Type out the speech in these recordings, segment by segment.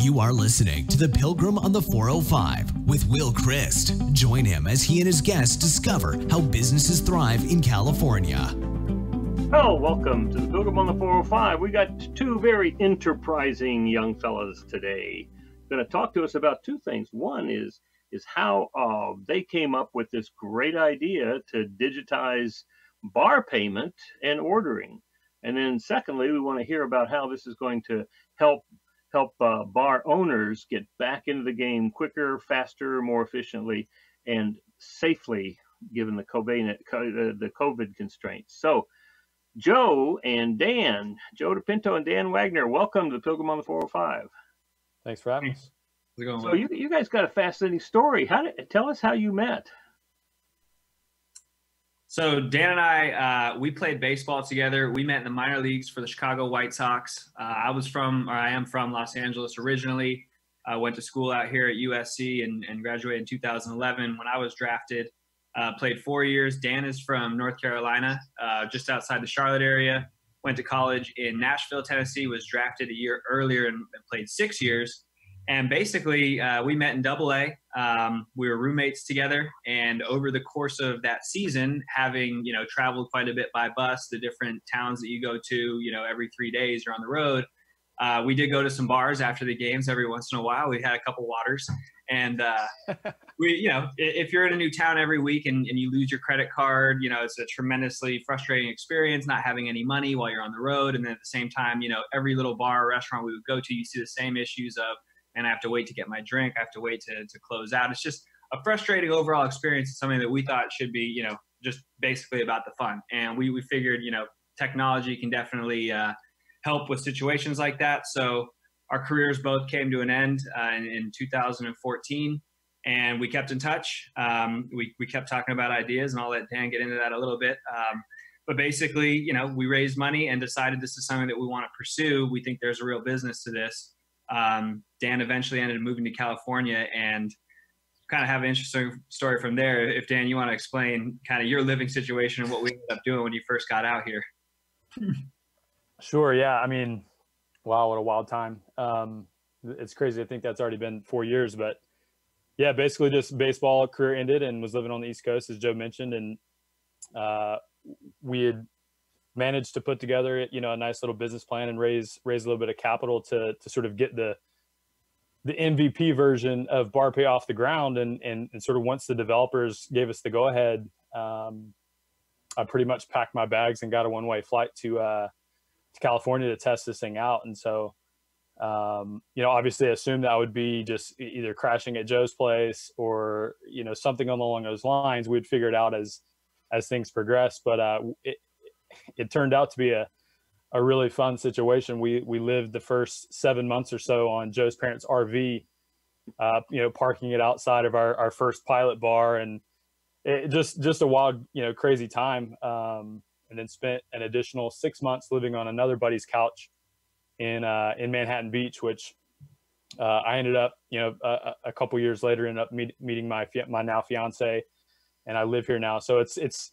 You are listening to the Pilgrim on the 405 with Will Christ. Join him as he and his guests discover how businesses thrive in California. Oh, welcome to the Pilgrim on the 405. We got two very enterprising young fellas today. Going to talk to us about two things. One is how they came up with this great idea to digitize bar payment and ordering. And then secondly, we want to hear about how this is going to help bar owners get back into the game quicker, faster, more efficiently, and safely, given the COVID constraints. So, Joe DePinto and Dan Wagner, welcome to the Pilgrim on the 405. Thanks for having us. How's it going? So you guys got a fascinating story. Tell us how you met. So Dan and I, we played baseball together. We met in the minor leagues for the Chicago White I am from Los Angeles originally. I went to school out here at USC and graduated in 2011 when I was drafted. Played 4 years. Dan is from North Carolina, just outside the Charlotte area. Went to college in Nashville, Tennessee, was drafted a year earlier and played 6 years. And basically, we met in AA. We were roommates together. And over the course of that season, having, traveled quite a bit by bus, the different towns that you go to, every 3 days you're on the road, we did go to some bars after the games every once in a while. We had a couple waters. And if you're in a new town every week and you lose your credit card, it's a tremendously frustrating experience not having any money while you're on the road. And then at the same time, every little bar or restaurant we would go to, you see the same issues of, and I have to wait to get my drink. I have to wait to close out. It's just a frustrating overall experience. It's something that we thought should be, just basically about the fun. And we figured, technology can definitely help with situations like that. So our careers both came to an end in 2014, and we kept in touch. We kept talking about ideas, and I'll let Dan get into that a little bit. But basically, we raised money and decided this is something that we want to pursue. We think there's a real business to this. Dan eventually ended up moving to California, and kind of have an interesting story from there. If Dan, you want to explain kind of your living situation and what we ended up doing when you first got out here. Sure. Yeah. I mean, wow, what a wild time. It's crazy. I think that's already been 4 years, but yeah, basically just baseball career ended and was living on the East Coast, as Joe mentioned. And we had managed to put together, a nice little business plan and raise a little bit of capital to sort of get the MVP version of bar pay off the ground. And sort of once the developers gave us the go ahead, I pretty much packed my bags and got a one-way flight to California to test this thing out. And so, obviously I assumed that I would be just either crashing at Joe's place or, something along those lines. We'd figure it out as things progressed. But it turned out to be a really fun situation. We lived the first 7 months or so on Joe's parents' RV, parking it outside of our first pilot bar, and it just a wild, crazy time. And then spent an additional 6 months living on another buddy's couch in Manhattan Beach, which I ended up, a couple years later, ended up meeting my now fiance, and I live here now. So it's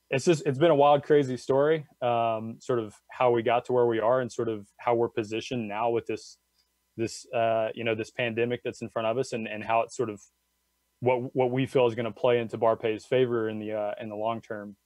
been a wild, crazy story, sort of how we got to where we are and sort of how we're positioned now with this pandemic that's in front of us, and how it's sort of what we feel is going to play into bar pay's favor in the long term.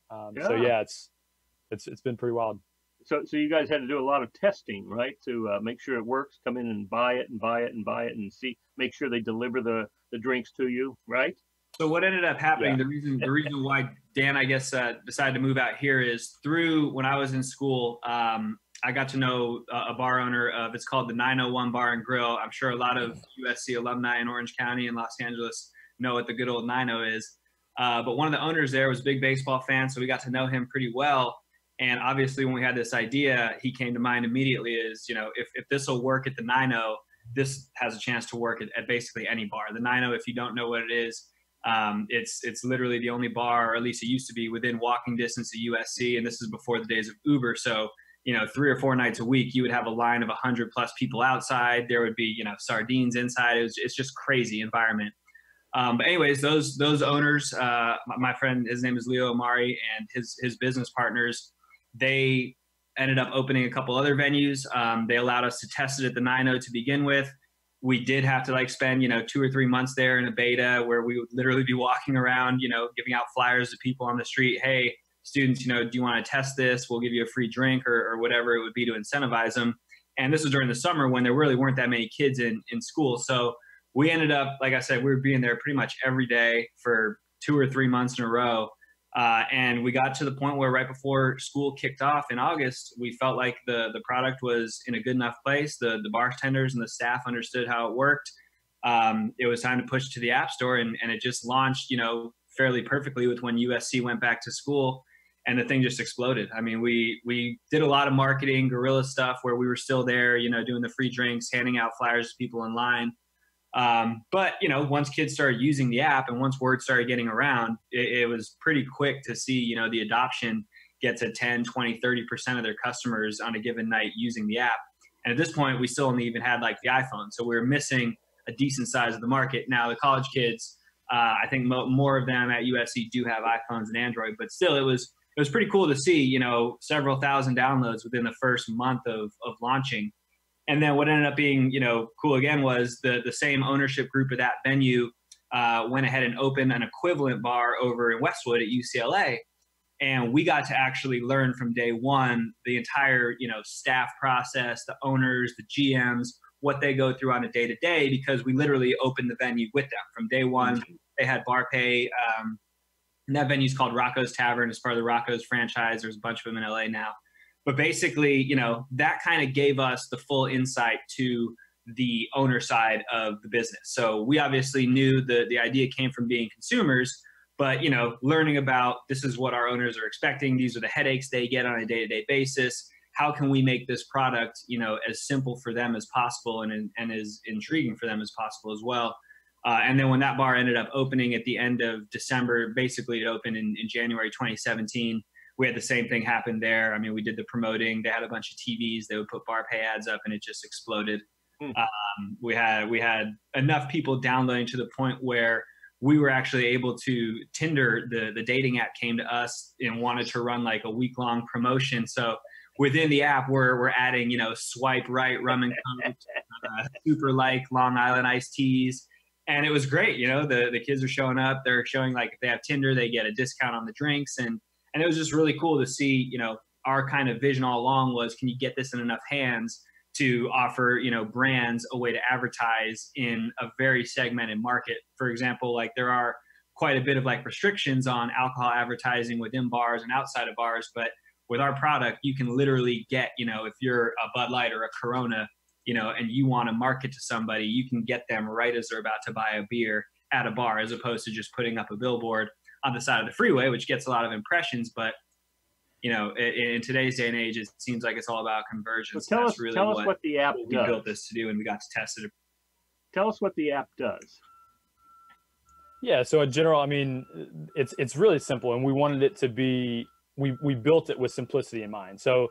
So yeah, it's been pretty wild. So you guys had to do a lot of testing, right, to make sure it works. Come in and buy it and make sure they deliver the drinks to you, right? So what ended up happening, yeah. the reason why Dan, I guess, decided to move out here is through when I was in school, I got to know a bar owner of, it's called the 901 Bar and Grill. I'm sure a lot of USC alumni in Orange County and Los Angeles know what the good old 90 is. But one of the owners there was a big baseball fan, so we got to know him pretty well. And obviously when we had this idea, he came to mind immediately is, if this will work at the 90, this has a chance to work at basically any bar. The 90, if you don't know what it is, it's literally the only bar, or at least it used to be, within walking distance of USC. And this is before the days of Uber. So, 3 or 4 nights a week, you would have a line of 100+ people outside. There would be, sardines inside. It's just crazy environment. But anyways, those owners, my friend, his name is Leo Amari, and his business partners, they ended up opening a couple other venues. They allowed us to test it at the 90 to begin with. we did have to like spend, 2 or 3 months there in a beta where we would literally be walking around, giving out flyers to people on the street. Hey, students, do you want to test this? We'll give you a free drink or whatever it would be to incentivize them. And this was during the summer when there really weren't that many kids in school. So we ended up, like I said, we were being there pretty much every day for 2 or 3 months in a row. And we got to the point where right before school kicked off in August, we felt like the product was in a good enough place. The bartenders and the staff understood how it worked. It was time to push it to the App Store, and it just launched, fairly perfectly with when USC went back to school, and the thing just exploded. I mean, we did a lot of marketing, guerrilla stuff where we were still there, doing the free drinks, handing out flyers to people in line. But once kids started using the app and once word started getting around, it was pretty quick to see, the adoption get to 10, 20, 30% of their customers on a given night using the app. And at this point, we still only even had like the iPhone. So we were missing a decent size of the market. Now the college kids, I think more of them at USC do have iPhones and Android, but still it was pretty cool to see, several thousand downloads within the first month of launching. And then what ended up being, cool again was the same ownership group of that venue went ahead and opened an equivalent bar over in Westwood at UCLA. And we got to actually learn from day one the entire, staff process, the owners, the GMs, what they go through on a day-to-day, because we literally opened the venue with them. From day one, they had bar pay. And that venue's called Rocco's Tavern. It's part of the Rocco's franchise. There's a bunch of them in LA now. But basically, that kind of gave us the full insight to the owner side of the business. So we obviously knew the idea came from being consumers, but, learning about this is what our owners are expecting. These are the headaches they get on a day-to-day basis. How can we make this product, as simple for them as possible and as intriguing for them as possible as well? And then when that bar ended up opening at the end of December, basically it opened in January 2017. We had the same thing happen there. I mean, we did the promoting. They had a bunch of TVs. They would put bar pay ads up, and it just exploded. We had enough people downloading to the point where we were actually able to Tinder, the dating app, came to us and wanted to run like a week-long promotion. So within the app, we're adding, swipe right rum and coke, super like Long Island iced teas. And it was great. The kids are showing up. They're showing like if they have Tinder, they get a discount on the drinks. And it was just really cool to see, our kind of vision all along was, can you get this in enough hands to offer, brands a way to advertise in a very segmented market? For example, like there are quite a bit of like restrictions on alcohol advertising within bars and outside of bars. But with our product, you can literally get, if you're a Bud Light or a Corona, and you want to market to somebody, you can get them right as they're about to buy a beer at a bar, as opposed to just putting up a billboard on the side of the freeway, which gets a lot of impressions. But, in today's day and age, it seems like it's all about conversion. So tell us what the app does. We built this to do, and we got to test it. Tell us what the app does. Yeah. So in general, I mean, it's really simple, and we wanted it to be, we built it with simplicity in mind. So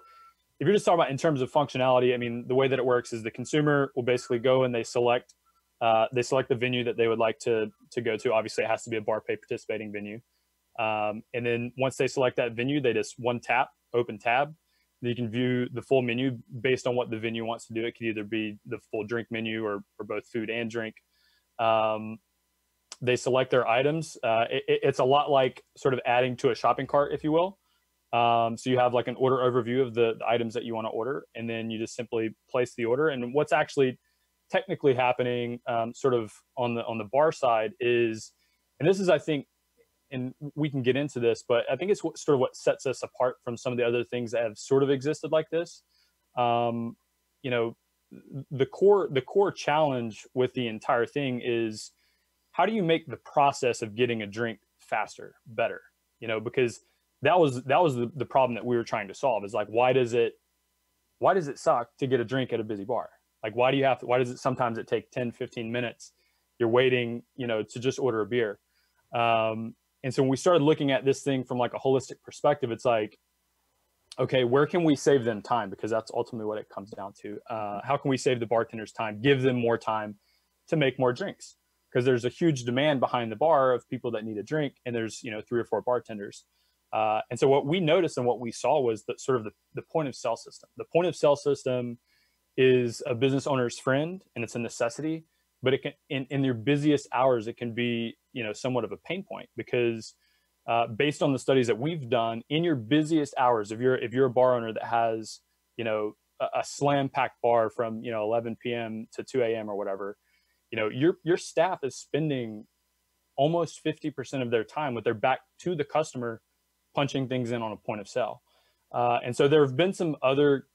if you're just talking about in terms of functionality, I mean, the way that it works is the consumer will basically go and they select the venue that they would like to go to. Obviously, it has to be a bar pay participating venue. And then once they select that venue, they just open tab. You can view the full menu based on what the venue wants to do. It could either be the full drink menu or both food and drink. They select their items. It's a lot like sort of adding to a shopping cart, if you will. So you have like an order overview of the items that you want to order, and then you just simply place the order. And what's actually technically happening sort of on the bar side is, and this is, I think, and we can get into this, but I think it's sort of what sets us apart from some of the other things that have sort of existed like this. The core challenge with the entire thing is, how do you make the process of getting a drink faster, better? Because that was the problem that we were trying to solve, is like, why does it suck to get a drink at a busy bar? Like, why does it sometimes it take 10, 15 minutes? You're waiting, to just order a beer. And so when we started looking at this thing from like a holistic perspective, it's like, okay, where can we save them time? Because that's ultimately what it comes down to. How can we save the bartenders time, give them more time to make more drinks? Because there's a huge demand behind the bar of people that need a drink, and there's 3 or 4 bartenders. And so what we noticed and what we saw was that sort of the point of sale system. The point of sale system is a business owner's friend and it's a necessity, but it can, in your busiest hours, it can be, somewhat of a pain point because based on the studies that we've done, in your busiest hours, if you're a bar owner that has, a slam packed bar from, 11 p.m. to 2 a.m. or whatever, your staff is spending almost 50% of their time with their back to the customer, punching things in on a point of sale. And so there have been some other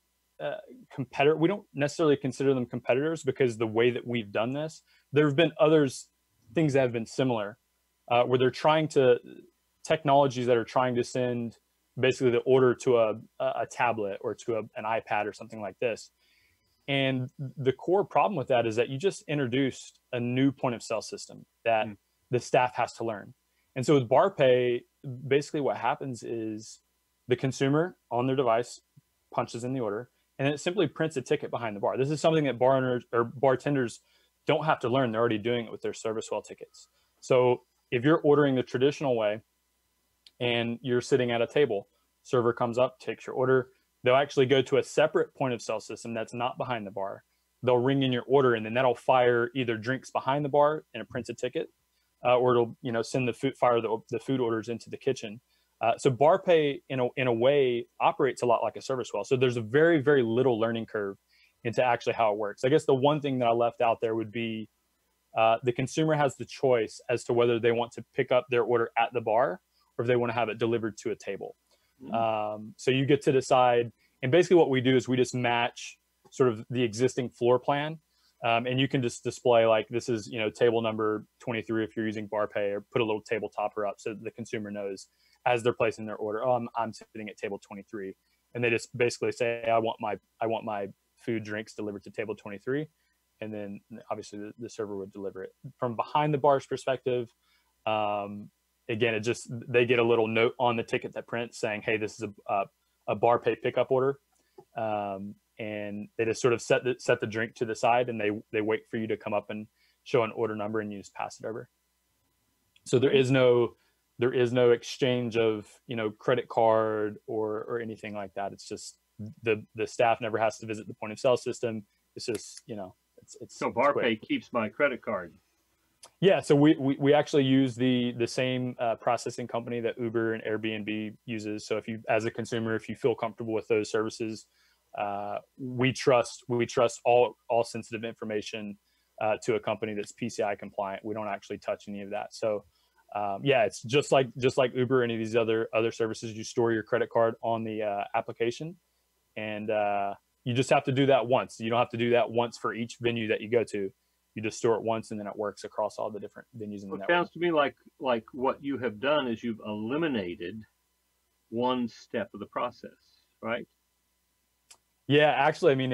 competitor. We don't necessarily consider them competitors because the way that we've done this, there have been things that have been similar, where they're technologies that are trying to send basically the order to a tablet or to an iPad or something like this. And the core problem with that is that you just introduced a new point of sale system that the staff has to learn. And so with BarPay, basically what happens is the consumer on their device punches in the order, and it simply prints a ticket behind the bar. This is something that bar owners or bartenders don't have to learn. They're already doing it with their service well tickets. So if you're ordering the traditional way and you're sitting at a table, server comes up, takes your order. They'll actually go to a separate point of sale system that's not behind the bar. They'll ring in your order, and then that'll fire either drinks behind the bar and it prints a ticket, or it'll send the food orders into the kitchen. So BarPay in a way operates a lot like a service well. So there's a very, very little learning curve into actually how it works. I guess the one thing that I left out there would be the consumer has the choice as to whether they want to pick up their order at the bar or if they want to have it delivered to a table. So you get to decide. And basically what we do is we just match sort of the existing floor plan. And you can just display like, this is, table number 23 if you're using BarPay, or put a little table topper up so the consumer knows as they're placing their order, I'm sitting at table 23. And they just basically say, I want my food drinks delivered to table 23. And then obviously the server would deliver it. From behind the bar's perspective, again, they get a little note on the ticket that prints saying, hey, this is a BarPay pickup order. And they just sort of set the drink to the side, and they wait for you to come up and show an order number, and you just pass it over. So there is no exchange of, credit card or anything like that. It's just the staff never has to visit the point of sale system. It's just, it's so BarPay keeps my credit card. Yeah. So we actually use the same processing company that Uber and Airbnb uses. So as a consumer, if you feel comfortable with those services, we trust all sensitive information to a company that's PCI compliant. We don't actually touch any of that. So it's just like Uber or any of these other services. You store your credit card on the application, and you just have to do that once. You don't have to do that once for each venue that you go to. You just store it once, and then it works across all the different venues in the network. It sounds to me like what you have done is you've eliminated one step of the process, right? Yeah, actually, I mean,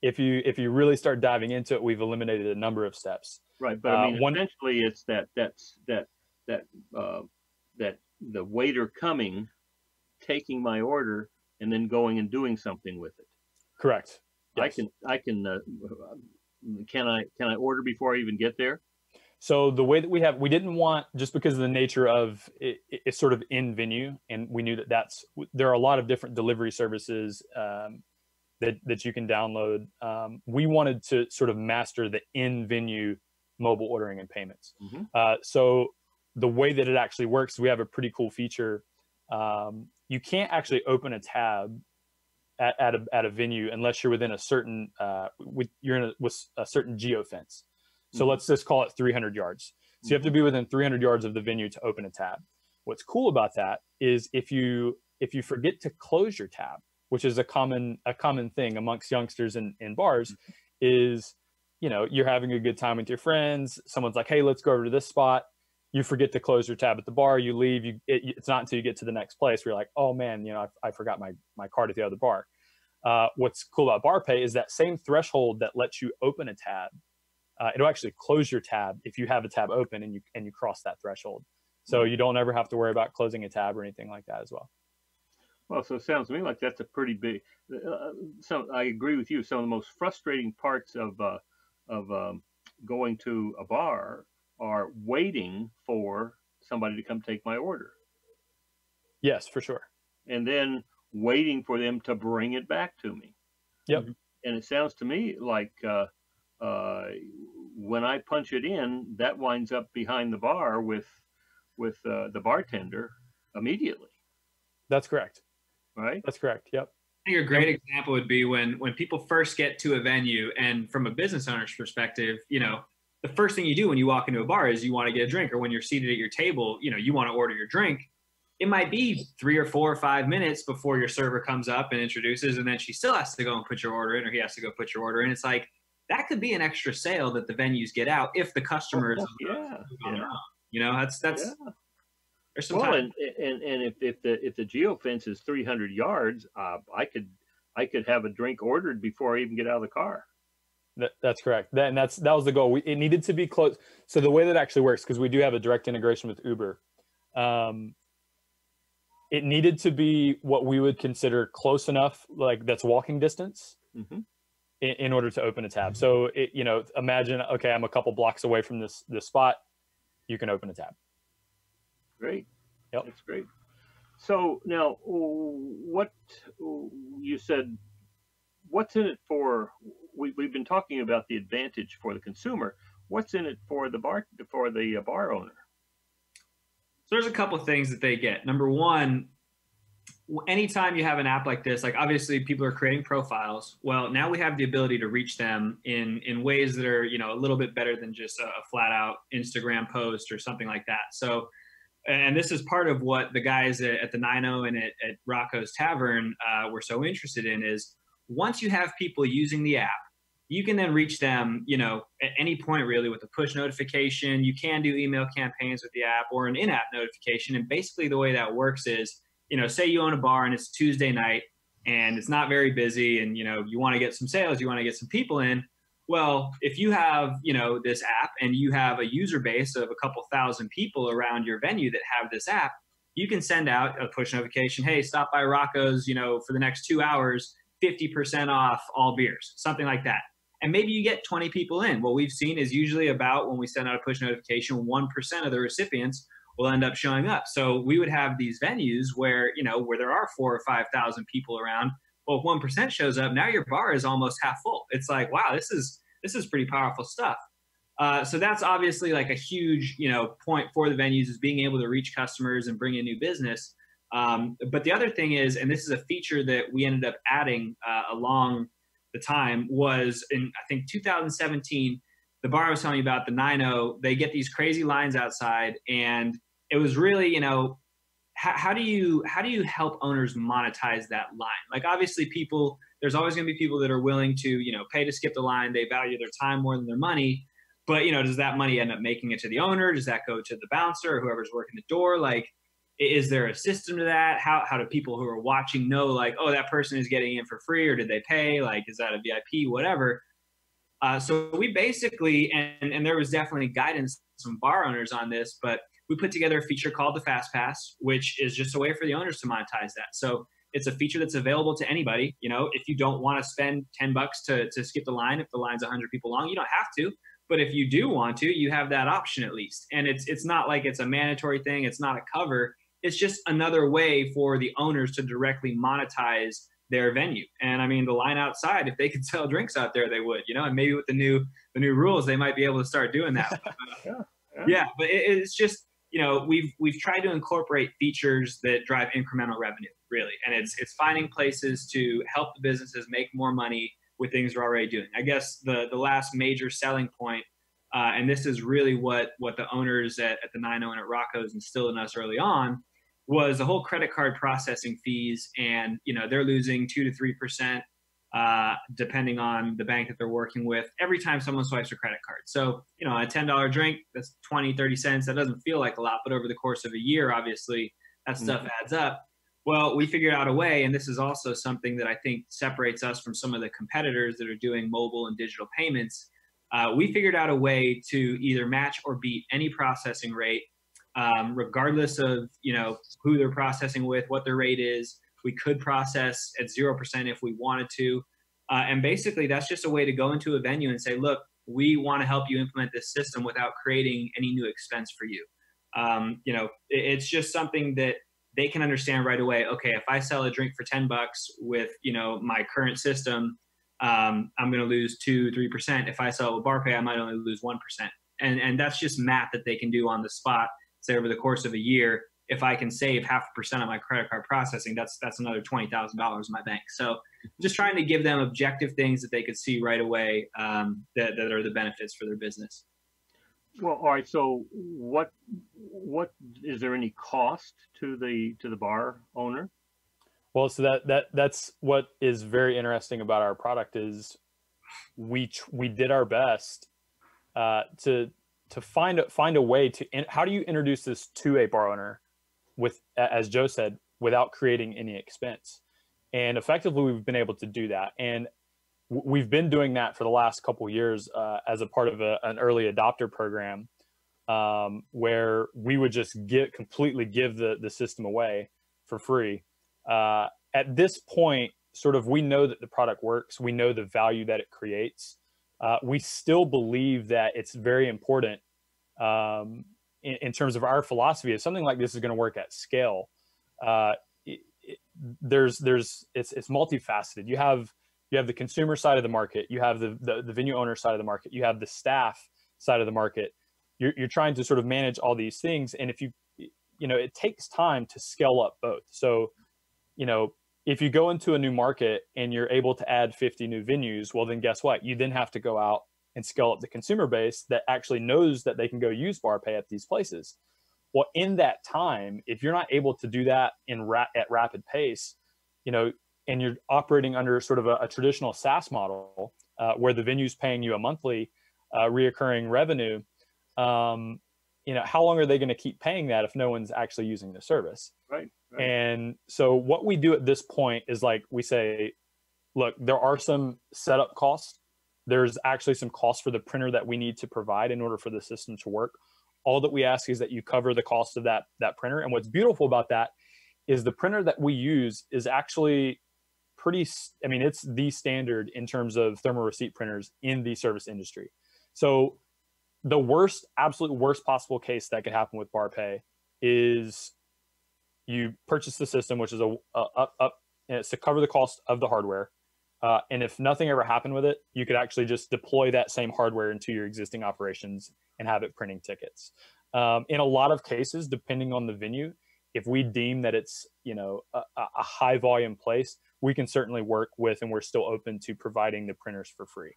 if you really start diving into it, we've eliminated a number of steps. Right, but I mean, essentially, it's that the waiter coming, taking my order, and then going and doing something with it. Correct. Yes. Can I order before I even get there? So the way that we didn't want, just because of the nature of it's sort of in venue, and we knew there are a lot of different delivery services that you can download. We wanted to sort of master the in venue mobile ordering and payments. Mm-hmm. So the way that it actually works, we have a pretty cool feature. You can't actually open a tab at a venue unless you're within a certain with a certain geofence. So let's just call it 300 yards. So you have to be within 300 yards of the venue to open a tab. What's cool about that is if you forget to close your tab, which is a common thing amongst youngsters in bars, is, you're having a good time with your friends. Someone's like, hey, let's go over to this spot. You forget to close your tab at the bar. You leave. It's not until you get to the next place where you're like, oh man, I forgot my card at the other bar. What's cool about BarPay is that same threshold that lets you open a tab. It'll actually close your tab if you have a tab open and you cross that threshold. So you don't ever have to worry about closing a tab or anything like that as well. Well, so it sounds to me like that's a pretty big. I agree with you. Some of the most frustrating parts of going to a bar are waiting for somebody to come take my order. Yes, for sure. And then waiting for them to bring it back to me. Yep. And it sounds to me like when I punch it in, that winds up behind the bar with the bartender immediately, That's correct. right? That's correct. Yep. I think a great example would be when people first get to a venue, and from a business owner's perspective, you know, the first thing you do when you walk into a bar is you want to get a drink, or when you're seated at your table, you know, you want to order your drink. It might be 3 or 4 or 5 minutes before your server comes up and introduces, and then she still has to go and put your order in, or he has to go put your order in. It's like, that could be an extra sale that the venues get out if the customer is on their own. You know, that's there's some well, time. and if the geofence is 300 yards, I could have a drink ordered before I even get out of the car. That's correct. That was the goal. It needed to be close. So the way that actually works, because we do have a direct integration with Uber, it needed to be what we would consider close enough, like that's walking distance, in order to open a tab. So you know, imagine, okay, I'm a couple blocks away from this spot, you can open a tab. Great. Yep. That's great. So now, what you said, what's in it for? We've been talking about the advantage for the consumer. What's in it for the bar owner? So there's a couple of things that they get. Number one, anytime you have an app like this, like obviously people are creating profiles. Well, now we have the ability to reach them in ways that are, you know, a little bit better than just a flat out Instagram post or something like that. So, and this is part of what the guys at the 90 and at Rocco's Tavern were so interested in, is once you have people using the app, you can then reach them, you know, at any point really with a push notification. You can do email campaigns with the app or an in-app notification. And basically the way that works is, you know, say you own a bar and it's Tuesday night and it's not very busy, and, you know, you want to get some sales, you want to get some people in. Well, if you have, you know, this app and you have a user base of a couple thousand people around your venue that have this app, you can send out a push notification. Hey, stop by Rocco's, you know, for the next 2 hours, 50% off all beers, something like that. And maybe you get 20 people in. What we've seen is usually about, when we send out a push notification, 1% of the recipients will end up showing up. So we would have these venues where, you know, where there are 4,000 or 5,000 people around. Well, if 1% shows up, now your bar is almost half full. It's like, wow, this is pretty powerful stuff. So that's obviously like a huge, you know, point for the venues, is being able to reach customers and bring in new business. But the other thing is, and this is a feature that we ended up adding along the time, was in, I think, 2017, the bar I was telling you about, the 90, they get these crazy lines outside, and it was really, you know, how do you help owners monetize that line? Like, obviously there's always going to be people that are willing to, you know, pay to skip the line. They value their time more than their money. But, you know, does that money end up making it to the owner? Does that go to the bouncer or whoever's working the door? Like, is there a system to that? How do people who are watching know, like, oh, that person is getting in for free, or did they pay? Like, is that a VIP, whatever? So we basically, and there was definitely guidance from bar owners on this, but we put together a feature called the Fast Pass, which is just a way for the owners to monetize that. So it's a feature that's available to anybody. You know, if you don't want to spend $10 to skip the line, if the line's 100 people long, you don't have to. But if you do want to, you have that option at least. And it's not like it's a mandatory thing. It's not a cover. It's just another way for the owners to directly monetize their venue. And I mean, the line outside, if they could sell drinks out there, they would, you know, and maybe with the new rules, they might be able to start doing that. Yeah, but it's just, you know, we've tried to incorporate features that drive incremental revenue, really. And it's finding places to help the businesses make more money with things they're already doing. I guess the last major selling point, and this is really what the owners at the 90 and at Rocco's instilled in us early on, was the whole credit card processing fees. And, you know, they're losing 2 to 3%, depending on the bank that they're working with, every time someone swipes a credit card. So, you know, a $10 drink, that's 20, 30 cents. That doesn't feel like a lot, but over the course of a year, obviously, that stuff adds up. Well, we figured out a way, and this is also something that I think separates us from some of the competitors that are doing mobile and digital payments. We figured out a way to either match or beat any processing rate, regardless of, you know, who they're processing with, what their rate is. We could process at 0% if we wanted to. And basically, that's just a way to go into a venue and say, look, we want to help you implement this system without creating any new expense for you. You know, it's just something that they can understand right away. Okay, if I sell a drink for $10 with, you know, my current system, I'm going to lose 2-3%. If I sell it with BarPay, I might only lose 1%. And that's just math that they can do on the spot. Say over the course of a year, if I can save 0.5% on my credit card processing, that's another $20,000 in my bank. So just trying to give them objective things that they could see right away, that are the benefits for their business. Well, all right. So what is there any cost to the bar owner? Well, so that's what is very interesting about our product is we did our best to find a way to how do you introduce this to a bar owner with, as Joe said, without creating any expense. And effectively we've been able to do that, and we've been doing that for the last couple of years as a part of an early adopter program, where we would just completely give the system away for free. At this point, sort of, we know that the product works. We know the value that it creates. We still believe that it's very important in terms of our philosophy. If something like this is going to work at scale, it's multifaceted. You have the consumer side of the market. You have the venue owner side of the market. You have the staff side of the market. You're trying to sort of manage all these things. And if it takes time to scale up both. So, if you go into a new market and you're able to add 50 new venues, well, then guess what? You then have to go out and scale up the consumer base that actually knows that they can go use BarPay at these places. Well, in that time, if you're not able to do that at rapid pace, and you're operating under sort of a traditional SaaS model where the venue's paying you a monthly reoccurring revenue, how long are they going to keep paying that if no one's actually using the service? Right. And so what we do at this point is, like, we say, look, there are some setup costs. There's actually some costs for the printer that we need to provide in order for the system to work. All that we ask is that you cover the cost of that printer. And what's beautiful about that is the printer that we use is actually it's the standard in terms of thermal receipt printers in the service industry. So the absolute worst possible case that could happen with BarPay is you purchase the system, which is it's to cover the cost of the hardware. And if nothing ever happened with it, you could actually just deploy that same hardware into your existing operations and have it printing tickets. In a lot of cases, depending on the venue, if we deem that it's a high volume place, we can certainly work with, and we're still open to providing the printers for free.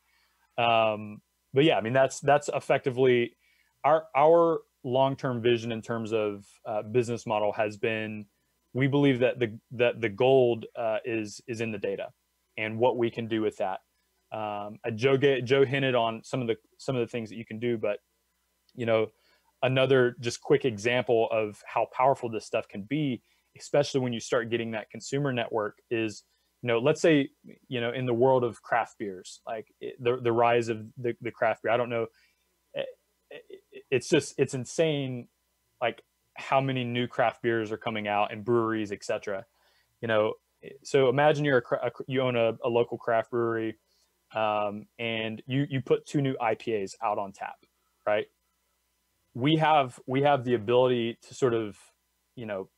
But yeah, that's effectively our long-term vision in terms of business model has been, we believe that the gold is in the data and what we can do with that. Joe hinted on some of the things that you can do, but another just quick example of how powerful this stuff can be, especially when you start getting that consumer network, is let's say, in the world of craft beers, like the rise of the craft beer, I don't know. It's insane, like how many new craft beers are coming out and breweries, etc. So imagine you own a local craft brewery, and you put 2 new IPAs out on tap, right? We have the ability to sort of,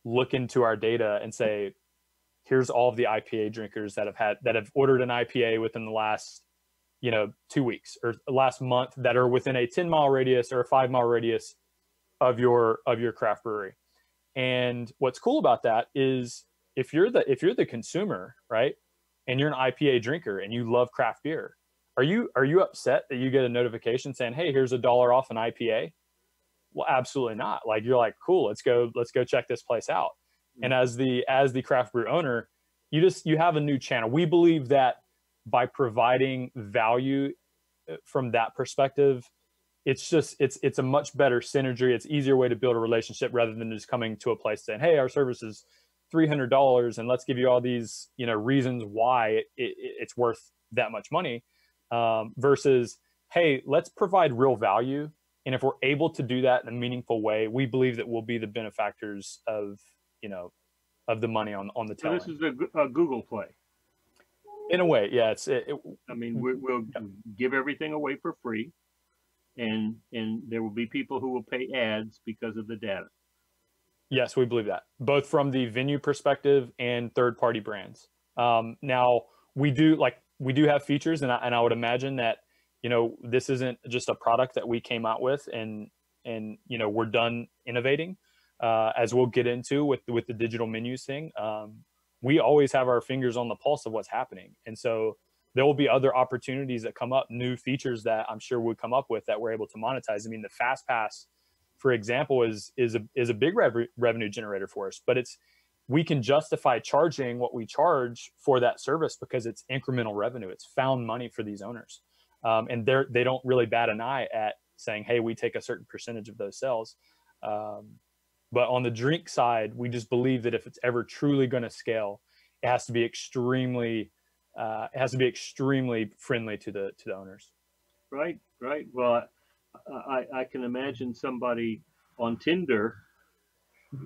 look into our data and say, here's all of the IPA drinkers that have ordered an IPA within the last 2 weeks or last month that are within a 10-mile radius or a 5-mile radius of your craft brewery. And what's cool about that is if you're the consumer, right, and you're an IPA drinker and you love craft beer, are you upset that you get a notification saying, hey, here's $1 off an IPA? Well, absolutely not. Like, you're like, cool, let's go check this place out. And as the craft brew owner, you have a new channel. We believe that by providing value from that perspective, it's a much better synergy. It's an easier way to build a relationship rather than just coming to a place saying, hey, our service is $300 and let's give you all these, reasons why it's worth that much money, versus, hey, let's provide real value. And if we're able to do that in a meaningful way, we believe that we'll be the benefactors of the money on the tail. So this is a Google play. In a way, yeah. We'll give everything away for free, and there will be people who will pay ads because of the data. Yes, we believe that, both from the venue perspective and third-party brands. Now, we do, like, we do have features, and I would imagine that, you know, this isn't just a product that we came out with and you know, we're done innovating. As we'll get into with the digital menus thing, we always have our fingers on the pulse of what's happening, and so there will be other opportunities that come up, new features that I'm sure we'll come up with that we're able to monetize. I mean, the Fast Pass, for example, is a big revenue generator for us, but we can justify charging what we charge for that service because it's incremental revenue. It's found money for these owners. And they don't really bat an eye at saying, hey, we take a certain percentage of those sales. But on the drink side, we just believe that if it's ever truly going to scale, it has to be extremely friendly to the owners. Right. Well, I can imagine somebody on Tinder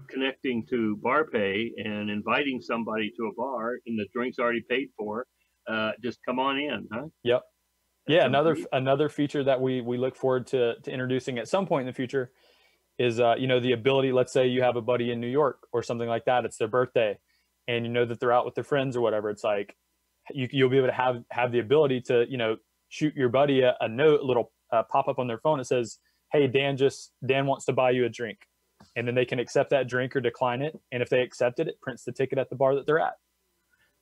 connecting to BarPay and inviting somebody to a bar and the drink's already paid for. Just come on in, huh? Yep. Yeah, another feature that we look forward to introducing at some point in the future is you know, the ability, let's say you have a buddy in New York or something like that, it's their birthday, and you know that they're out with their friends or whatever. It's like you'll be able to have the ability to, you know, shoot your buddy a note, a little pop up on their phone that says, hey, Dan wants to buy you a drink, and then they can accept that drink or decline it, and if they accept it, it prints the ticket at the bar that they're at.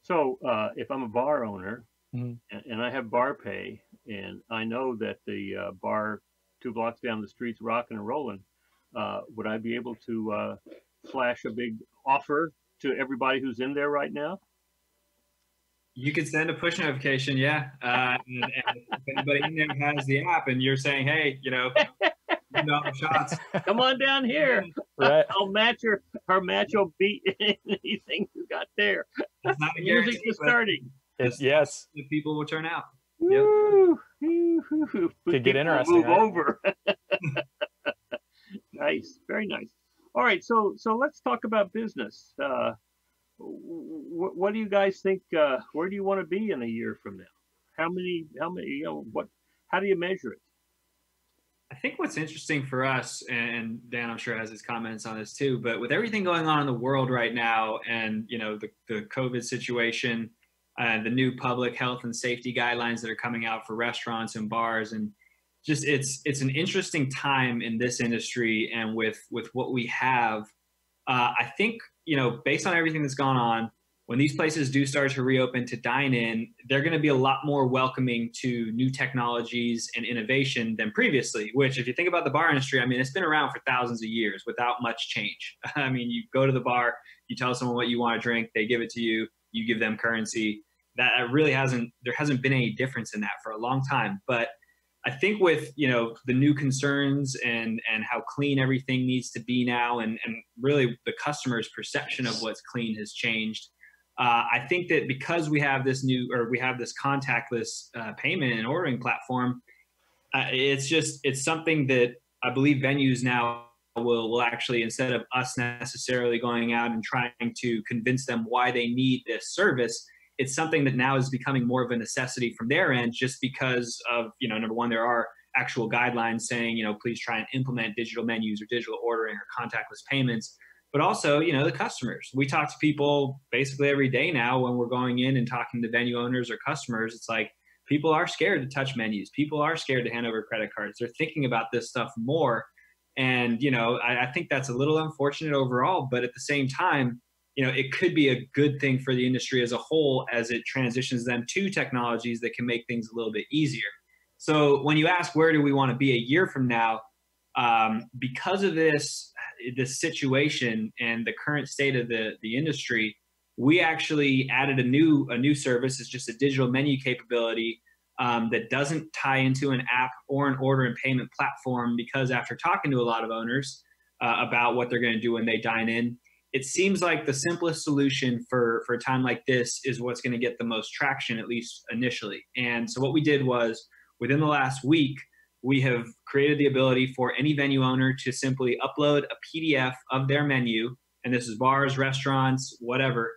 So if I'm a bar owner, mm-hmm. and I have BarPay, and I know that the bar 2 blocks down the street's rocking and rolling, would I be able to flash a big offer to everybody who's in there right now? You could send a push notification, yeah. And if anybody in there has the app and you're saying, hey, you know, shots, come on down here. Right. I'll match your beat anything you got there. It's not a Music is starting. Yes. The people will turn out. Woo. Could get interesting. Move over. Nice, very nice. All right, so let's talk about business. What do you guys think? Where do you want to be in a year from now? How many? You know, how do you measure it? I think what's interesting for us, and Dan, I'm sure has his comments on this too, but with everything going on in the world right now, and you know, the COVID situation, the new public health and safety guidelines that are coming out for restaurants and bars, and just it's an interesting time in this industry, and with what we have, I think, you know, based on everything that's gone on, when these places do start to reopen to dine in, they're going to be a lot more welcoming to new technologies and innovation than previously, which if you think about the bar industry, I mean, it's been around for thousands of years without much change. I mean, you go to the bar, you tell someone what you want to drink, they give it to you, you give them currency. That really there hasn't been any difference in that for a long time. But I think with, you know, the new concerns and how clean everything needs to be now, and really the customer's perception of what's clean has changed. I think that because we have this contactless payment and ordering platform, it's something that I believe venues now will actually, instead of us necessarily going out and trying to convince them why they need this service, it's something that now is becoming more of a necessity from their end, just because of, you know, number one, there are actual guidelines saying, you know, please try and implement digital menus or digital ordering or contactless payments. But also, you know, the customers. We talk to people basically every day now when we're going in and talking to venue owners or customers. It's like people are scared to touch menus. People are scared to hand over credit cards. They're thinking about this stuff more. And, you know, I think that's a little unfortunate overall. But at the same time, you know, it could be a good thing for the industry as a whole as it transitions them to technologies that can make things a little bit easier. So when you ask where do we want to be a year from now, because of this situation and the current state of the industry, we actually added a new service. It's just a digital menu capability that doesn't tie into an app or an order and payment platform, because after talking to a lot of owners about what they're going to do when they dine in, it seems like the simplest solution for a time like this is what's going to get the most traction, at least initially. And so what we did was, within the last week, we have created the ability for any venue owner to simply upload a PDF of their menu, and this is bars, restaurants, whatever.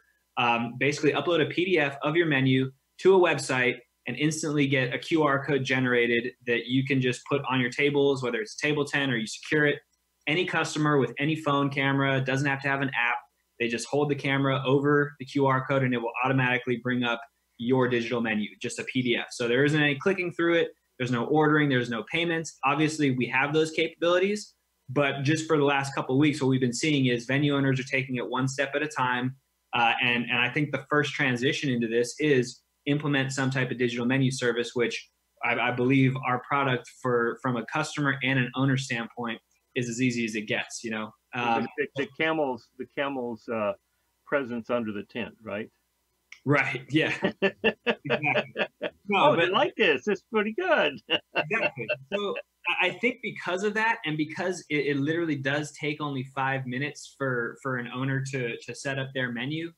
Basically upload a PDF of your menu to a website and instantly get a QR code generated that you can just put on your tables, whether it's table 10 or you secure it. Any customer with any phone camera doesn't have to have an app. They just hold the camera over the QR code and it will automatically bring up your digital menu, just a PDF. So there isn't any clicking through it. There's no ordering. There's no payments. Obviously, we have those capabilities, but just for the last couple of weeks, what we've been seeing is venue owners are taking it one step at a time. And I think the first transition into this is implement some type of digital menu service, which I believe our product from a customer and an owner standpoint is as easy as it gets, you know. The camel's presence under the tent, right? Right. Yeah. Exactly. No, but I like this. It's pretty good. Exactly. So I think because of that, and because it literally does take only 5 minutes for an owner to set up their menu,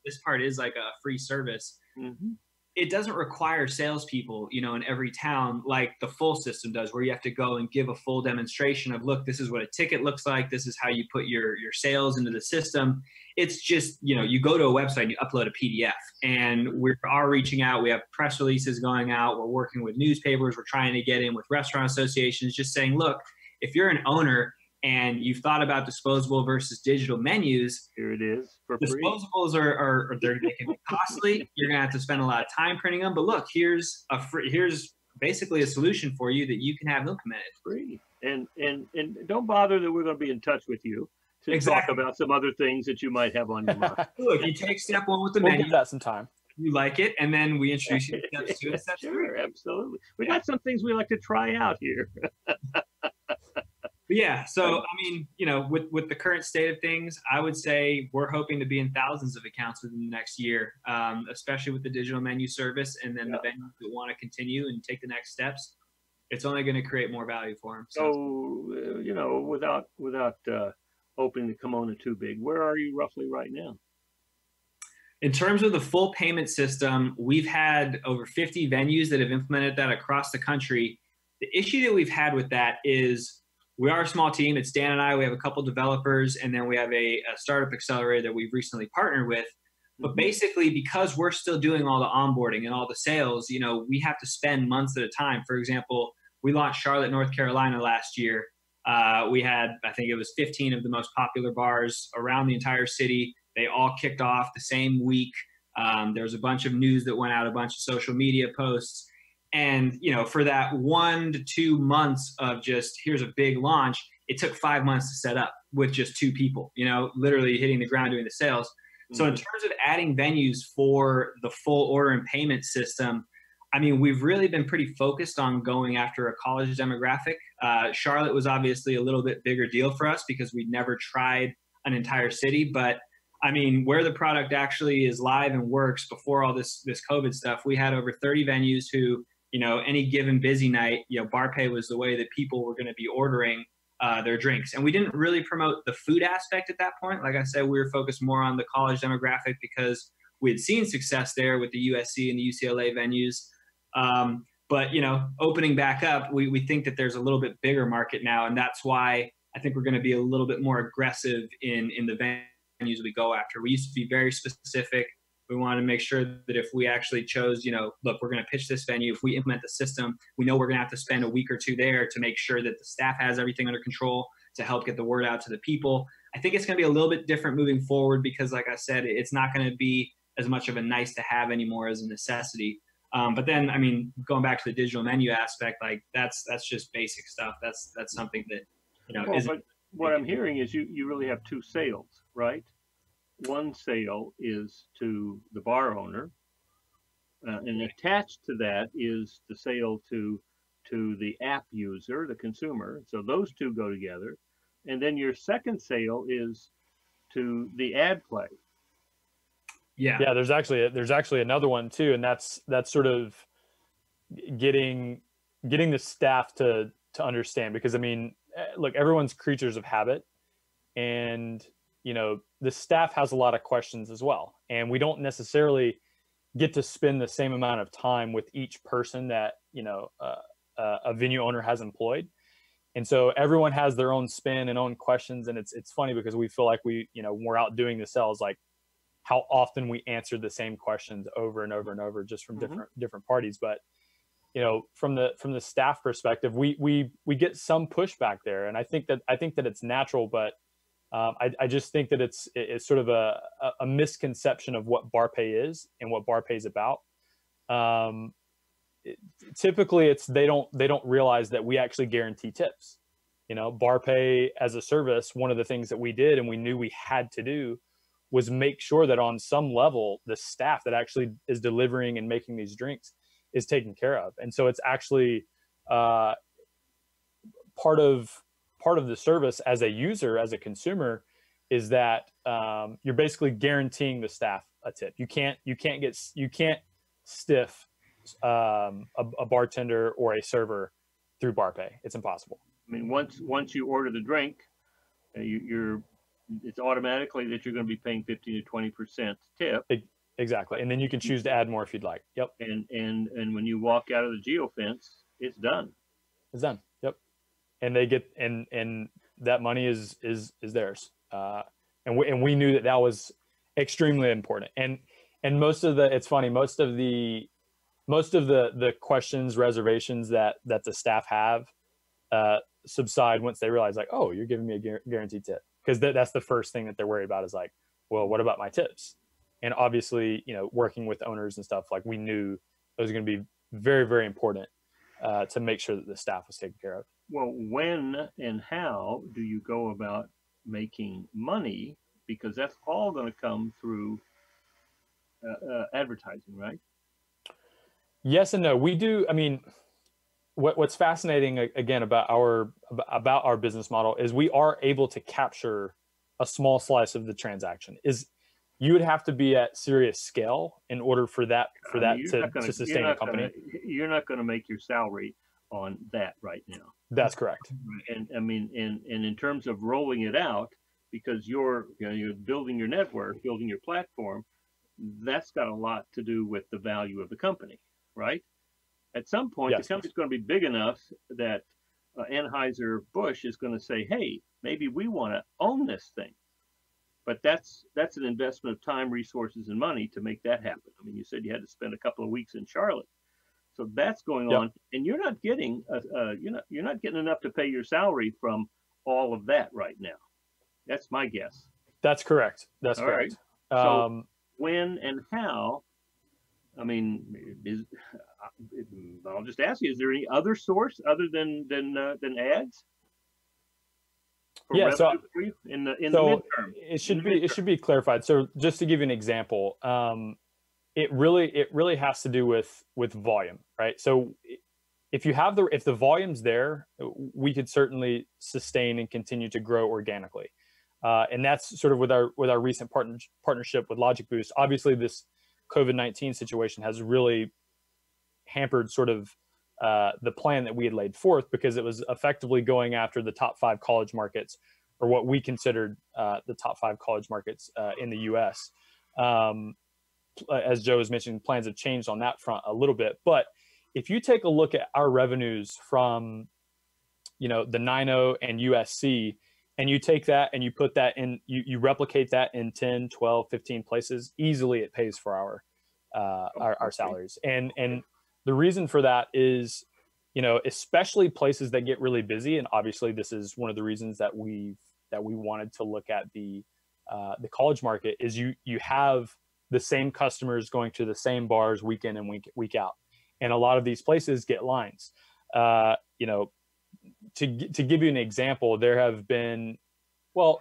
this part is like a free service. Mm-hmm. It doesn't require salespeople, you know, in every town like the full system does, where you have to go and give a full demonstration of, look, this is what a ticket looks like. This is how you put your sales into the system. It's just, you know, you go to a website and you upload a PDF, and we are reaching out. We have press releases going out. We're working with newspapers. We're trying to get in with restaurant associations, just saying, look, if you're an owner and you've thought about disposable versus digital menus, here it is for free. Disposables they can be costly. You're gonna have to spend a lot of time printing them. But look, here's basically a solution for you that you can have implemented free. And don't bother that we're going to be in touch with you to talk about some other things that you might have on your mind. Look, you take step one with the we'll menu. Give that some time. You like it, and then we introduce you to steps 2 and steps 3. Sure, absolutely. We got some things we like to try out here. Yeah, so I mean, you know, with the current state of things, I would say we're hoping to be in thousands of accounts within the next year, especially with the digital menu service, and then the venues that want to continue and take the next steps. It's only going to create more value for them. So, you know, without opening the kimono too big, where are you roughly right now? In terms of the full payment system, we've had over 50 venues that have implemented that across the country. The issue that we've had with that is, we are a small team. It's Dan and I. We have a couple developers, and then we have a startup accelerator that we've recently partnered with. But basically, because we're still doing all the onboarding and all the sales, you know, we have to spend months at a time. For example, we launched Charlotte, North Carolina last year. We had, I think it was 15 of the most popular bars around the entire city. They all kicked off the same week. There was a bunch of news that went out, a bunch of social media posts. And, you know, for that 1 to 2 months of just, here's a big launch, it took 5 months to set up with just 2 people, you know, literally hitting the ground doing the sales. Mm-hmm. So in terms of adding venues for the full order and payment system, I mean, we've really been pretty focused on going after a college demographic. Charlotte was obviously a little bit bigger deal for us because we'd never tried an entire city. But I mean, where the product actually is live and works before all this COVID stuff, we had over 30 venues who, you know, any given busy night, you know, bar pay was the way that people were going to be ordering their drinks. And we didn't really promote the food aspect at that point. Like I said, we were focused more on the college demographic because we had seen success there with the USC and the UCLA venues. But, you know, opening back up, we think that there's a little bit bigger market now. And that's why I think we're going to be a little bit more aggressive in the venues we go after. We used to be very specific. We wanted to make sure that if we actually chose, you know, look, we're going to pitch this venue. If we implement the system, we know we're going to have to spend a week or 2 there to make sure that the staff has everything under control to help get the word out to the people. I think it's going to be a little bit different moving forward because, like I said, it's not going to be as much of a nice to have anymore as a necessity. But then, I mean, going back to the digital menu aspect, like that's just basic stuff. That's something that, you know, isn't. But what I'm hearing is you really have 2 sales, right? One sale is to the bar owner, and attached to that is the sale to the app user, the consumer. So those 2 go together. And then your second sale is to the ad play. Yeah. There's actually another one too, and that's sort of getting the staff to understand, because I mean, look, everyone's creatures of habit, and you know, the staff has a lot of questions as well. And we don't necessarily get to spend the same amount of time with each person that, you know, a venue owner has employed. And so everyone has their own spin and own questions. And it's funny because we feel like we, you know, when we're out doing the sales, like how often we answer the same questions over and over and over, just from different parties. But, you know, from the staff perspective, we get some pushback there. And I think that it's natural, but I just think that it's sort of a misconception of what bar pay is and what bar pay is about. Typically they don't realize that we actually guarantee tips. Bar pay as a service, one of the things that we did and we knew we had to do was make sure that on some level, the staff that actually is delivering and making these drinks is taken care of. And so it's actually part of the service as a user, as a consumer, is that you're basically guaranteeing the staff a tip. You can't stiff a bartender or a server through bar pay. It's impossible. I mean, once you order the drink, it's automatically that you're going to be paying 15 to 20% tip. Exactly, and then you can choose to add more if you'd like. Yep. And when you walk out of the geofence, it's done. It's done. Yep. And they get and that money is theirs. And we knew that was extremely important. And most of the questions, reservations that the staff have subside once they realize, like, oh, you're giving me a guaranteed tip, because that's the first thing that they're worried about is like, well, what about my tips? And obviously, working with owners and stuff, like, we knew it was going to be very, very important to make sure that the staff was taken care of. Well, when and how do you go about making money? Because that's all going to come through advertising, right? Yes and no. We do. I mean, what's fascinating again about our business model is we are able to capture a small slice of the transaction. You would have to be at serious scale in order for that to sustain a company. You're not going to make your salary on that right now. That's correct. And I mean, and in terms of rolling it out, because you're building your network, building your platform, that's got a lot to do with the value of the company, right? At some point, yes, the company's going to be big enough that Anheuser-Busch is going to say, hey, maybe we want to own this thing. But that's an investment of time, resources, and money to make that happen. I mean, you said you had to spend a couple of weeks in Charlotte, so that's going on, and you're not getting you're not getting enough to pay your salary from all of that right now. That's my guess. That's correct. That's all correct. Right. So when and how? I mean, I'll just ask you: is there any other source other than ads? Yeah, so in the midterm, it should be clarified. So just to give you an example, it really has to do with volume, right? So if the volume's there, we could certainly sustain and continue to grow organically, and that's sort of with our recent partnership with Logic Boost. Obviously, this COVID-19 situation has really hampered sort of the plan that we had laid forth, because it was effectively going after the top 5 college markets, or what we considered the top 5 college markets in the U.S. As Joe was mentioning, plans have changed on that front a little bit. But if you take a look at our revenues from, the 9.0 and USC, and you take that and you put that in, you replicate that in 10, 12, 15 places, easily it pays for our salaries. And the reason for that is, especially places that get really busy, and obviously this is one of the reasons that we wanted to look at the college market, is you have the same customers going to the same bars week in and week out, and a lot of these places get lines. To give you an example, there have been, the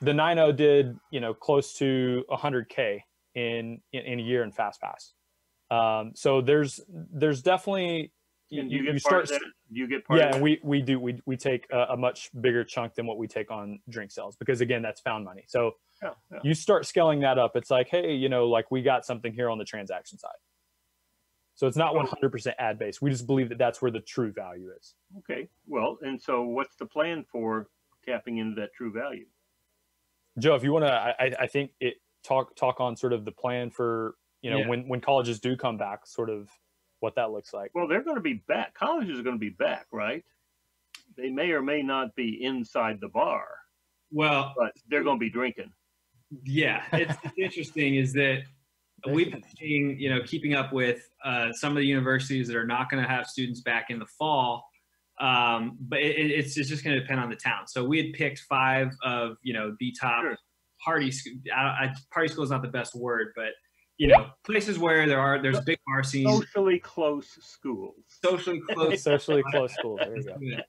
9.0 did close to 100K in a year in Fast Pass. So there's definitely you get part of that. You get part of that. Yeah, we do. We take a much bigger chunk than what we take on drink sales, because again, that's found money. So you start scaling that up. It's like, hey, like, we got something here on the transaction side. So it's not 100% ad based. We just believe that that's where the true value is. Okay. Well, and so what's the plan for tapping into that true value? Joe, if you want to, I think talk on sort of the plan for, when colleges do come back, sort of what that looks like. Well, they're going to be back. Colleges are going to be back, right? They may or may not be inside the bar. Well, but they're going to be drinking. Yeah. It's interesting is that we've been seeing, keeping up with some of the universities that are not going to have students back in the fall. But it's just going to depend on the town. So we had picked 5 of, the top party school is not the best word, but places where there's big bar scenes. Socially close schools. Socially close. Socially close schools. There you go.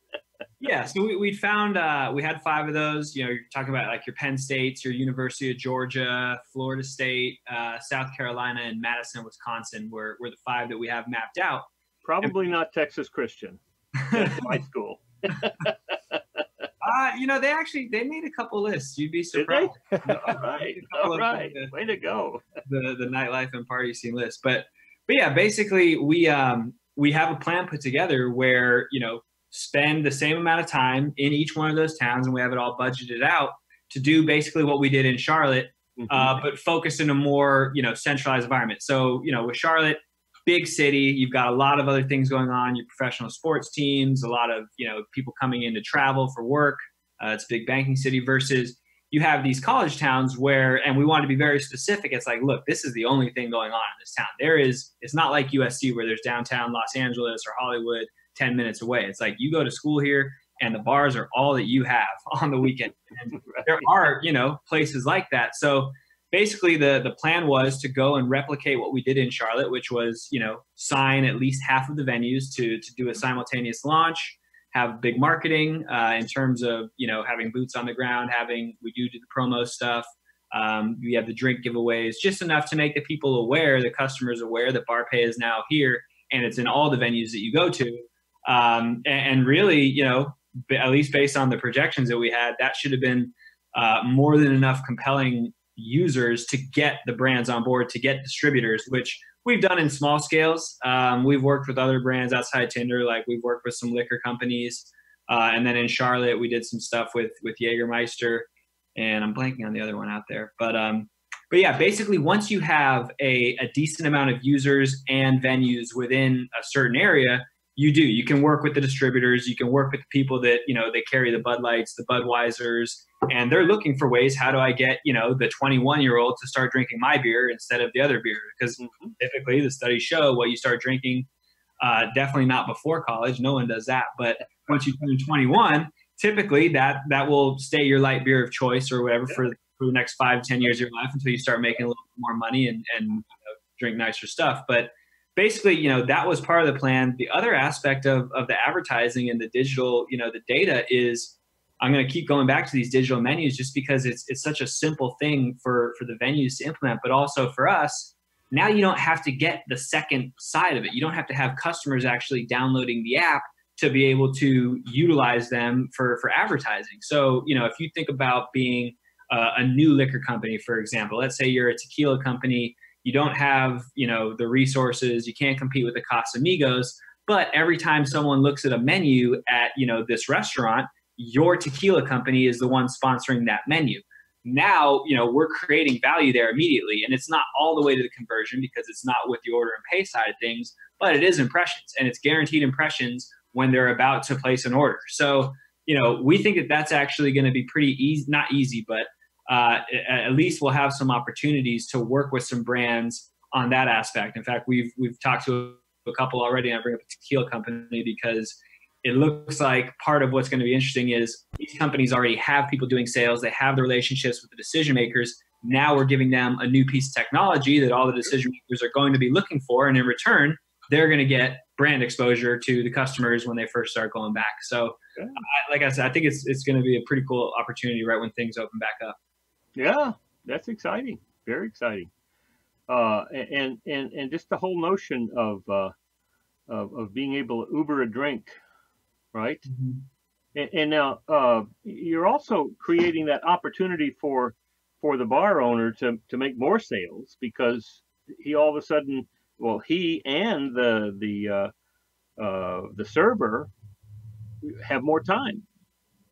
Yeah, so we found we had 5 of those. You're talking about like your Penn States, your University of Georgia, Florida State, South Carolina, and Madison, Wisconsin were the 5 that we have mapped out. Probably not Texas Christian. That's my school. They made a couple lists. You'd be surprised. All right. Way to go. The nightlife and party scene list. But yeah, basically we have a plan put together where, spend the same amount of time in each one of those towns, and we have it all budgeted out to do basically what we did in Charlotte, but focus in a more, centralized environment. So, with Charlotte, big city, you've got a lot of other things going on, your professional sports teams, a lot of, people coming in to travel for work. It's a big banking city versus you have these college towns where, and we want to be very specific. It's like, look, this is the only thing going on in this town. It's not like USC where there's downtown Los Angeles or Hollywood 10 minutes away. It's like you go to school here and the bars are all that you have on the weekend. And there are, places like that. So basically the plan was to go and replicate what we did in Charlotte, which was, sign at least half of the venues to do a simultaneous launch, have big marketing in terms of, having boots on the ground, we do the promo stuff. We have the drink giveaways, just enough to make the people aware, the customers aware that BarPay is now here and it's in all the venues that you go to. And really, at least based on the projections that we had, that should have been more than enough compelling users to get the brands on board, to get distributors, which we've done in small scales. We've worked with other brands outside Tinder, like we've worked with some liquor companies. And then in Charlotte, we did some stuff with Jägermeister, and I'm blanking on the other one out there. But yeah, basically once you have a decent amount of users and venues within a certain area, you can work with the distributors, you can work with the people that, they carry the Bud Lights, the Budweisers, and they're looking for ways, how do I get, the 21-year-old to start drinking my beer instead of the other beer? Because typically the studies show what you start drinking, definitely not before college. No one does that. But once you turn 21, typically that will stay your light beer of choice or whatever for the next 5-10 years of your life until you start making a little bit more money and drink nicer stuff. But basically, that was part of the plan. The other aspect of the advertising and the digital, the data is, I'm going to keep going back to these digital menus just because it's such a simple thing for the venues to implement, but also for us. Now you don't have to get the second side of it. You don't have to have customers actually downloading the app to be able to utilize them for advertising. So, if you think about being a new liquor company, for example, let's say you're a tequila company, you don't have, the resources, you can't compete with the Casamigos, but every time someone looks at a menu at, this restaurant, your tequila company is the one sponsoring that menu. Now, we're creating value there immediately, and it's not all the way to the conversion because it's not with the order and pay side of things, but it is impressions, and it's guaranteed impressions when they're about to place an order. So, we think that that's actually going to be pretty easy, not easy, but at least we'll have some opportunities to work with some brands on that aspect. In fact, we've talked to a couple already, and I bring up a tequila company because it looks like part of what's going to be interesting is these companies already have people doing sales. They have the relationships with the decision makers. Now we're giving them a new piece of technology that all the decision makers are going to be looking for. And in return, they're going to get brand exposure to the customers when they first start going back. So like I said, I think it's going to be a pretty cool opportunity right when things open back up. Yeah, that's exciting. Very exciting. And just the whole notion of being able to Uber a drink, right? And now you're also creating that opportunity for the bar owner to make more sales because he all of a sudden, well, he and the server have more time.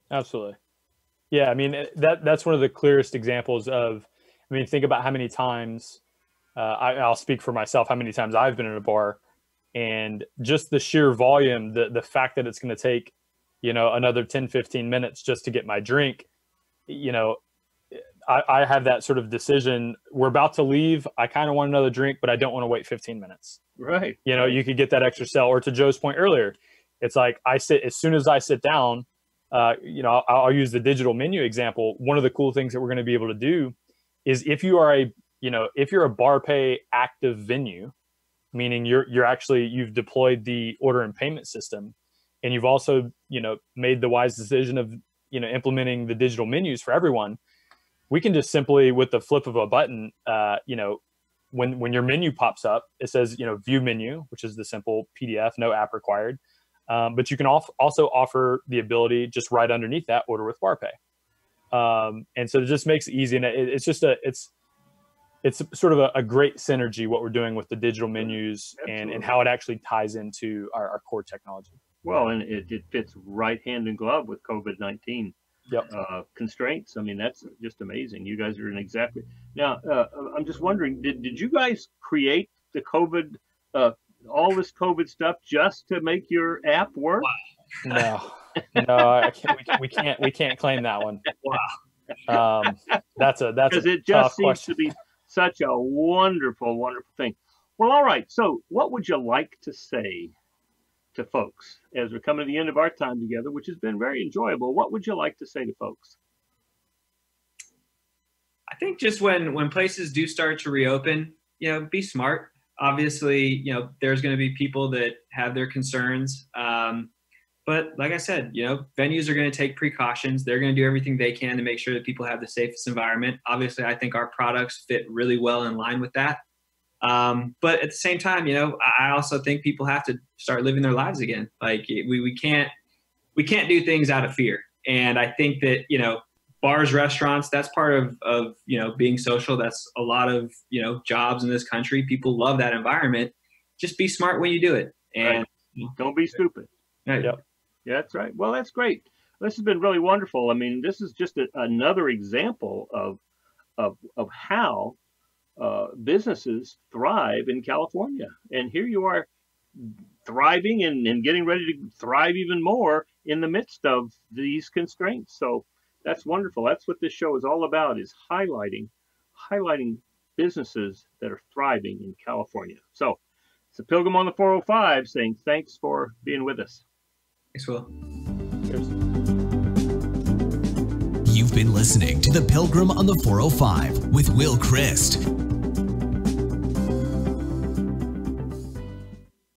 Absolutely. Yeah, I mean, that's one of the clearest examples of, think about how many times, I'll speak for myself, how many times I've been in a bar, and just the sheer volume, the fact that it's going to take, another 10, 15 minutes just to get my drink, I have that sort of decision. We're about to leave. I kind of want another drink, but I don't want to wait 15 minutes. Right. You could get that extra sell. Or to Joe's point earlier, it's like as soon as I sit down, I'll use the digital menu example. One of the cool things that we're going to be able to do is if you are if you're a bar pay active venue, meaning you've deployed the order and payment system, and you've also, made the wise decision of, implementing the digital menus for everyone, we can just simply, with the flip of a button, when your menu pops up, it says, view menu, which is the simple PDF, no app required. But you can also offer the ability just right underneath that, order with bar pay. And so it just makes it easy. And it's sort of a great synergy, what we're doing with the digital menus and how it actually ties into our core technology. Well, and it fits right hand in glove with COVID-19 constraints. I mean, that's just amazing. You guys are in exactly. Now, I'm just wondering, did you guys create the COVID, all this COVID stuff just to make your app work? Wow. No, I can't. We can't claim that one. Wow. That's because it just seems to be such a wonderful, wonderful thing. Well, all right. So, what would you like to say to folks as we're coming to the end of our time together, which has been very enjoyable? What would you like to say to folks? I think just when places do start to reopen, be smart. Obviously, there's going to be people that have their concerns. But like I said, venues are going to take precautions. They're going to do everything they can to make sure that people have the safest environment. Obviously, I think our products fit really well in line with that. But at the same time, I also think people have to start living their lives again. Like we can't do things out of fear. And I think that, bars, restaurants, that's part of being social. That's a lot of, jobs in this country. People love that environment. Just be smart when you do it. And don't be stupid. Right. Yep. Yeah, that's right. Well, that's great. This has been really wonderful. I mean, this is just another example of how businesses thrive in California. And here you are thriving and getting ready to thrive even more in the midst of these constraints. So that's wonderful. That's what this show is all about, is highlighting businesses that are thriving in California. So it's the Pilgrim on the 405 saying thanks for being with us. Thanks, Will. Cheers. You've been listening to the Pilgrim on the 405 with Will Christ.